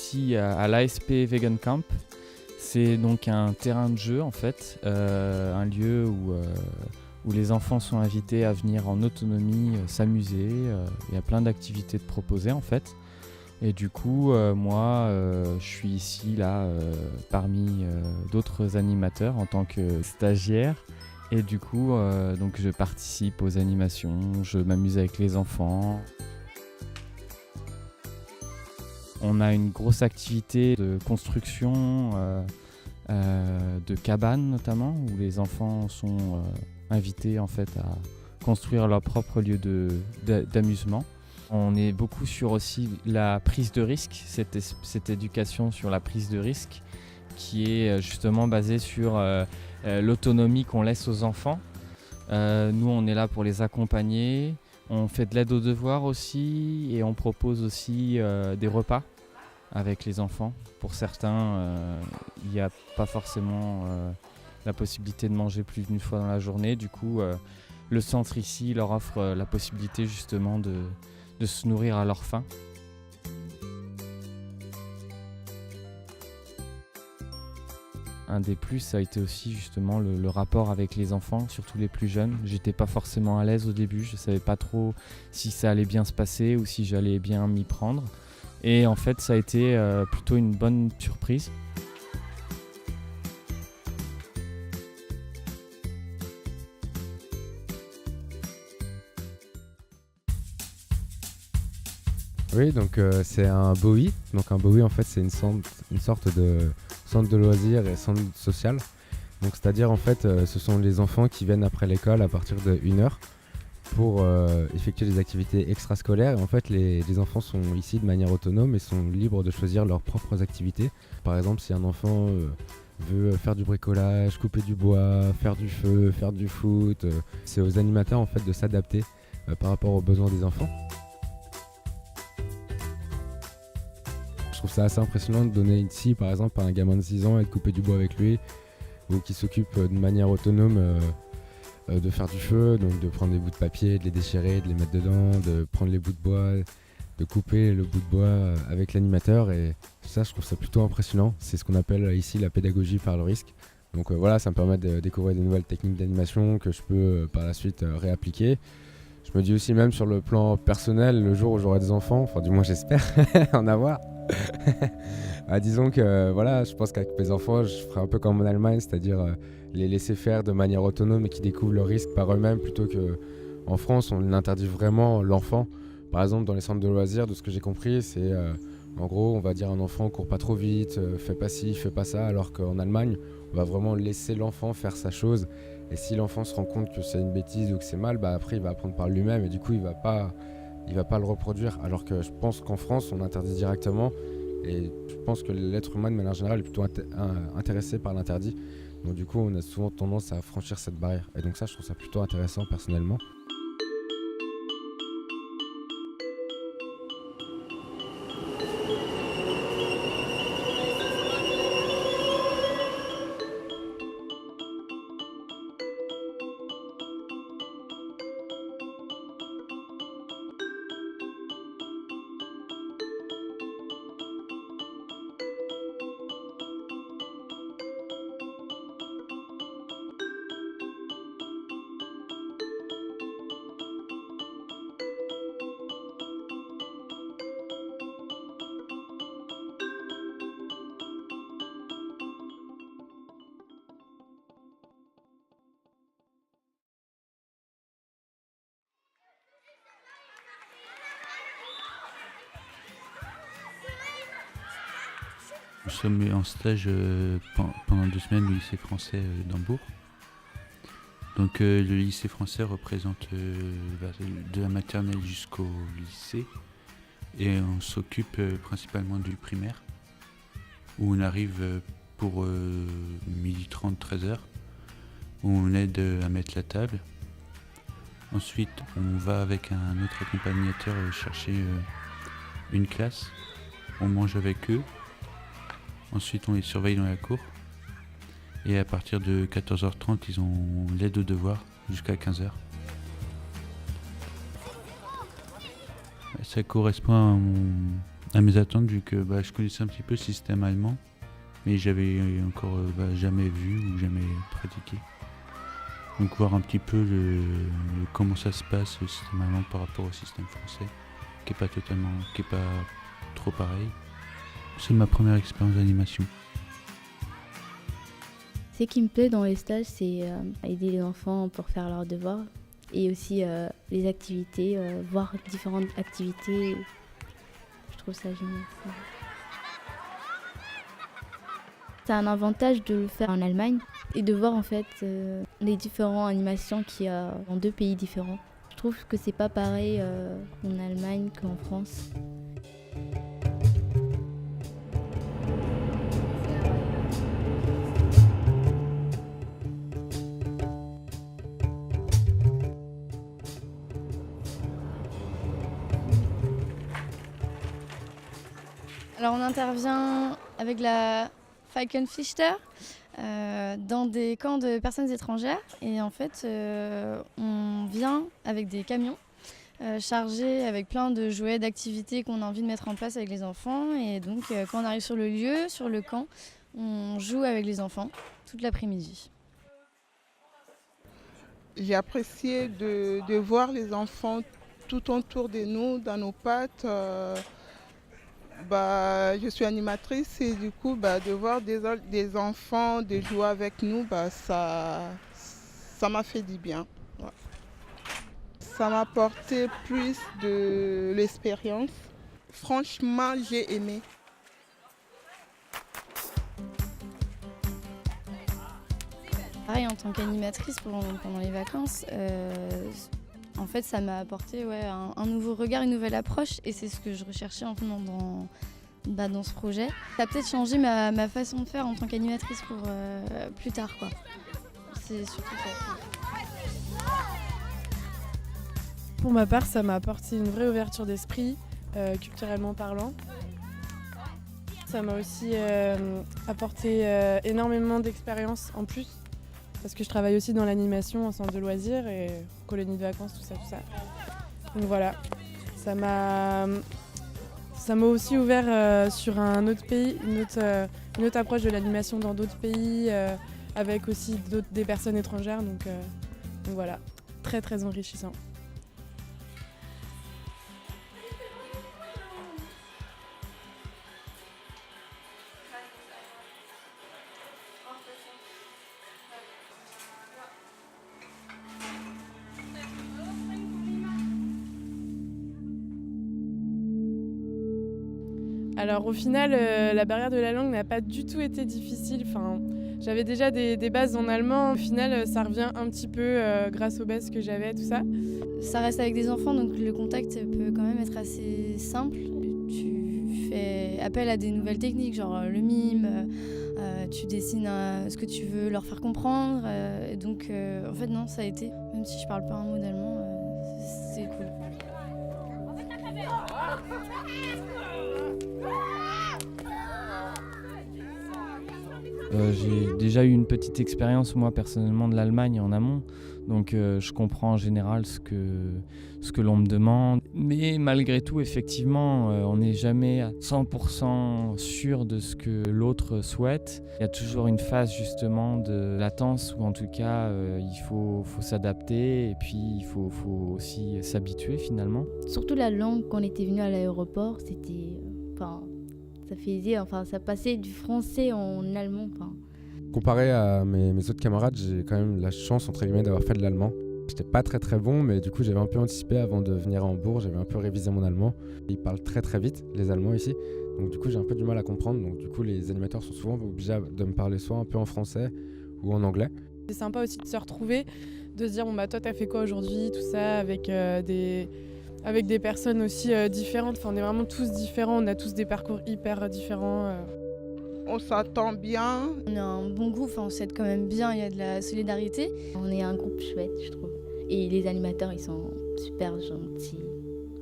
ici à l'ASP Vegan Camp. C'est donc un terrain de jeu en fait, un lieu où les enfants sont invités à venir en autonomie s'amuser. Il y a plein d'activités de proposer en fait. Et du coup, moi, je suis ici là parmi d'autres animateurs en tant que stagiaire. Et du coup, donc je participe aux animations, je m'amuse avec les enfants. On a une grosse activité de construction de cabanes notamment, où les enfants sont invités en fait à construire leur propre lieu d'amusement. On est beaucoup sur aussi la prise de risque, cette éducation sur la prise de risque qui est justement basée sur l'autonomie qu'on laisse aux enfants. Nous, on est là pour les accompagner. On fait de l'aide aux devoirs aussi et on propose aussi des repas avec les enfants. Pour certains, il n'y a pas forcément la possibilité de manger plus d'une fois dans la journée. Du coup, le centre ici leur offre la possibilité justement de se nourrir à leur faim. Un des plus, ça a été aussi justement le rapport avec les enfants, surtout les plus jeunes. J'étais pas forcément à l'aise au début, je savais pas trop si ça allait bien se passer ou si j'allais bien m'y prendre. Et en fait, ça a été plutôt une bonne surprise. Oui, donc c'est un BOI. Donc un BOI, en fait, c'est une sorte de centre de loisirs et centre social. Donc c'est-à-dire, en fait, ce sont les enfants qui viennent après l'école à partir de 1h pour effectuer des activités extrascolaires. Et en fait, les enfants sont ici de manière autonome et sont libres de choisir leurs propres activités. Par exemple, si un enfant veut faire du bricolage, couper du bois, faire du feu, faire du foot, c'est aux animateurs en fait de s'adapter par rapport aux besoins des enfants. Je trouve ça assez impressionnant de donner ici, par exemple, à un gamin de 6 ans et de couper du bois avec lui, ou qui s'occupe de manière autonome de faire du feu, donc de prendre des bouts de papier, de les déchirer, de les mettre dedans, de prendre les bouts de bois, de couper le bout de bois avec l'animateur. Et ça, je trouve ça plutôt impressionnant. C'est ce qu'on appelle ici la pédagogie par le risque. Donc voilà, ça me permet de découvrir des nouvelles techniques d'animation que je peux par la suite réappliquer. Je me dis aussi, même sur le plan personnel, le jour où j'aurai des enfants, enfin du moins j'espère en avoir, disons que voilà, je pense qu'avec mes enfants, je ferai un peu comme en Allemagne, c'est-à-dire les laisser faire de manière autonome et qu'ils découvrent le risque par eux-mêmes, plutôt qu'en France, on interdit vraiment l'enfant. Par exemple, dans les centres de loisirs, de ce que j'ai compris, c'est en gros, on va dire à un enfant, cours pas trop vite, fais pas ci, fais pas ça, alors qu'en Allemagne, on va vraiment laisser l'enfant faire sa chose. Et si l'enfant se rend compte que c'est une bêtise ou que c'est mal, après il va apprendre par lui-même et du coup il va pas le reproduire. Alors que je pense qu'en France on interdit directement et je pense que l'être humain de manière générale est plutôt intéressé par l'interdit. Donc du coup on a souvent tendance à franchir cette barrière. Et donc ça je trouve ça plutôt intéressant personnellement. Nous sommes en stage pendant 2 semaines au lycée français d'Hambourg. Donc le lycée français représente de la maternelle jusqu'au lycée et on s'occupe principalement du primaire où on arrive pour 12h30, 13h où on aide à mettre la table. Ensuite on va avec un autre accompagnateur chercher une classe, on mange avec eux. Ensuite, on les surveille dans la cour. Et à partir de 14h30, ils ont l'aide aux devoirs jusqu'à 15h. Ça correspond à mes attentes, vu que je connaissais un petit peu le système allemand, mais j'avais encore jamais vu ou jamais pratiqué. Donc voir un petit peu comment ça se passe le système allemand par rapport au système français, qui est pas trop pareil. C'est ma première expérience d'animation. Ce qui me plaît dans les stages, c'est aider les enfants pour faire leurs devoirs et aussi les activités, voir différentes activités. Je trouve ça génial. C'est un avantage de le faire en Allemagne et de voir en fait les différentes animations qu'il y a dans 2 pays différents. Je trouve que c'est pas pareil en Allemagne qu'en France. Alors on intervient avec la Falkenfichter dans des camps de personnes étrangères et en fait on vient avec des camions chargés avec plein de jouets, d'activités qu'on a envie de mettre en place avec les enfants et donc quand on arrive sur le lieu, sur le camp, on joue avec les enfants toute l'après-midi. J'ai apprécié de voir les enfants tout autour de nous, dans nos pattes. Je suis animatrice et du coup de voir des enfants, de jouer avec nous, ça m'a fait du bien. Ouais. Ça m'a apporté plus de l'expérience. Franchement, j'ai aimé. Pareil en tant qu'animatrice pendant les vacances, en fait, ça m'a apporté un nouveau regard, une nouvelle approche et c'est ce que je recherchais en venant dans ce projet. Ça a peut-être changé ma façon de faire en tant qu'animatrice pour plus tard, quoi. C'est surtout ça. Pour ma part, ça m'a apporté une vraie ouverture d'esprit, culturellement parlant. Ça m'a aussi apporté énormément d'expérience en plus. Parce que je travaille aussi dans l'animation en centre de loisirs et colonie de vacances, tout ça. Donc voilà, ça m'a aussi ouvert sur un autre pays, une autre approche de l'animation dans d'autres pays, avec aussi des personnes étrangères. Donc voilà, très très enrichissant. Alors au final, la barrière de la langue n'a pas du tout été difficile. Enfin, j'avais déjà des bases en allemand. Au final, ça revient un petit peu grâce aux bases que j'avais, tout ça. Ça reste avec des enfants, donc le contact peut quand même être assez simple. Tu fais appel à des nouvelles techniques, genre le mime, tu dessines ce que tu veux leur faire comprendre. Donc en fait non, ça a été, même si je parle pas un mot d'allemand, c'est cool. J'ai déjà eu une petite expérience moi personnellement de l'Allemagne en amont, donc je comprends en général ce que l'on me demande. Mais malgré tout, effectivement, on n'est jamais à 100% sûr de ce que l'autre souhaite. Il y a toujours une phase justement de latence où en tout cas il faut s'adapter et puis il faut aussi s'habituer finalement. Surtout la langue, quand on était venu à l'aéroport, c'était... ça passait du français en allemand. Comparé à mes autres camarades, j'ai quand même la chance entre guillemets d'avoir fait de l'allemand. J'étais pas très très bon, mais du coup j'avais un peu anticipé avant de venir à Hambourg, j'avais un peu révisé mon allemand. Ils parlent très très vite, les Allemands ici, donc du coup j'ai un peu du mal à comprendre. Donc du coup les animateurs sont souvent obligés de me parler soit un peu en français ou en anglais. C'est sympa aussi de se retrouver, de se dire toi t'as fait quoi aujourd'hui, tout ça, avec des personnes aussi différentes. Enfin, on est vraiment tous différents, on a tous des parcours hyper différents. On s'entend bien. On a un bon groupe, on s'aide quand même bien, il y a de la solidarité. On est un groupe chouette, je trouve. Et les animateurs, ils sont super gentils.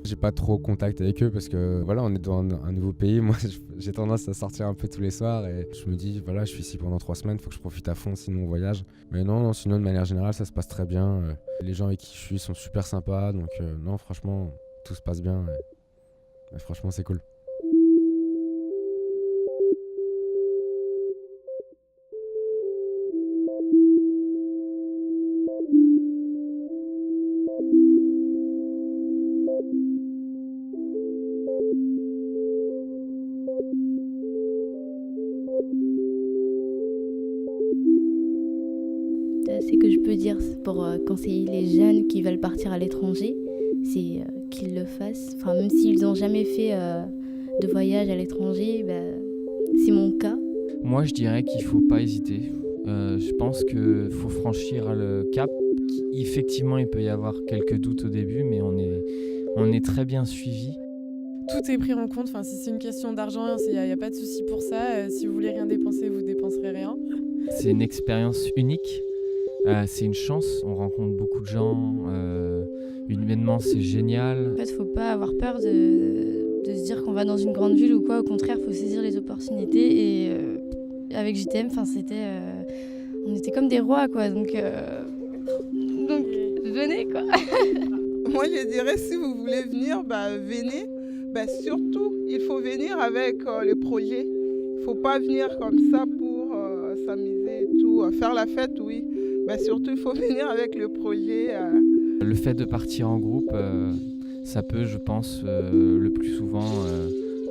J'ai pas trop contact avec eux parce que voilà, on est dans un nouveau pays. Moi, j'ai tendance à sortir un peu tous les soirs et je me dis voilà, je suis ici pendant 3 semaines, faut que je profite à fond aussi de mon voyage. Mais non, sinon de manière générale, ça se passe très bien. Les gens avec qui je suis sont super sympas, donc non, franchement, tout se passe bien. Et franchement, c'est cool. c'est que je peux dire pour conseiller les jeunes qui veulent partir à l'étranger, c'est qu'ils le fassent. Enfin, même s'ils n'ont jamais fait de voyage à l'étranger, c'est mon cas. Moi, je dirais qu'il ne faut pas hésiter. Je pense qu'il faut franchir le cap. Effectivement, il peut y avoir quelques doutes au début, mais on est très bien suivi. Tout est pris en compte. Enfin, si c'est une question d'argent, il n'y a pas de souci pour ça. Si vous voulez rien dépenser, vous dépenserez rien. C'est une expérience unique. C'est une chance. On rencontre beaucoup de gens. Humainement, c'est génial. En fait, faut pas avoir peur de se dire qu'on va dans une grande ville ou quoi. Au contraire, faut saisir les opportunités. Et avec JTM, on était comme des rois, quoi. Donc venez, quoi. Moi, je dirais, si vous voulez venir, venez. Surtout, il faut venir avec le projet. Il ne faut pas venir comme ça pour s'amuser et tout. Faire la fête, oui. Surtout, il faut venir avec le projet. Le fait de partir en groupe, ça peut, je pense, le plus souvent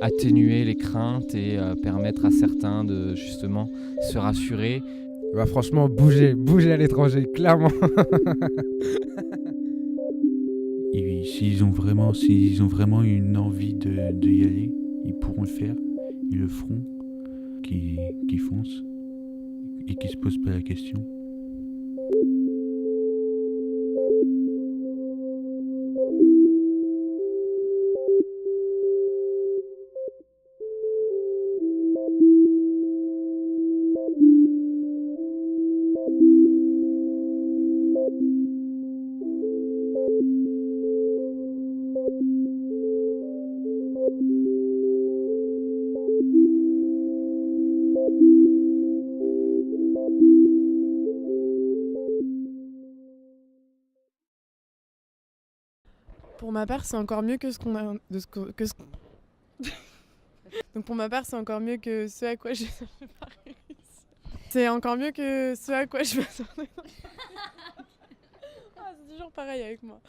atténuer les craintes et permettre à certains de justement se rassurer. Franchement, bougez à l'étranger, clairement. Et s'ils ont vraiment une envie de y aller, ils pourront le faire, ils le feront, qui foncent et qui se posent pas la question. Pour ma part, c'est encore mieux que ce qu'on a. Donc pour ma part, c'est encore mieux que ce à quoi je C'est encore mieux que ce à quoi je m'attendais. C'est toujours pareil avec moi.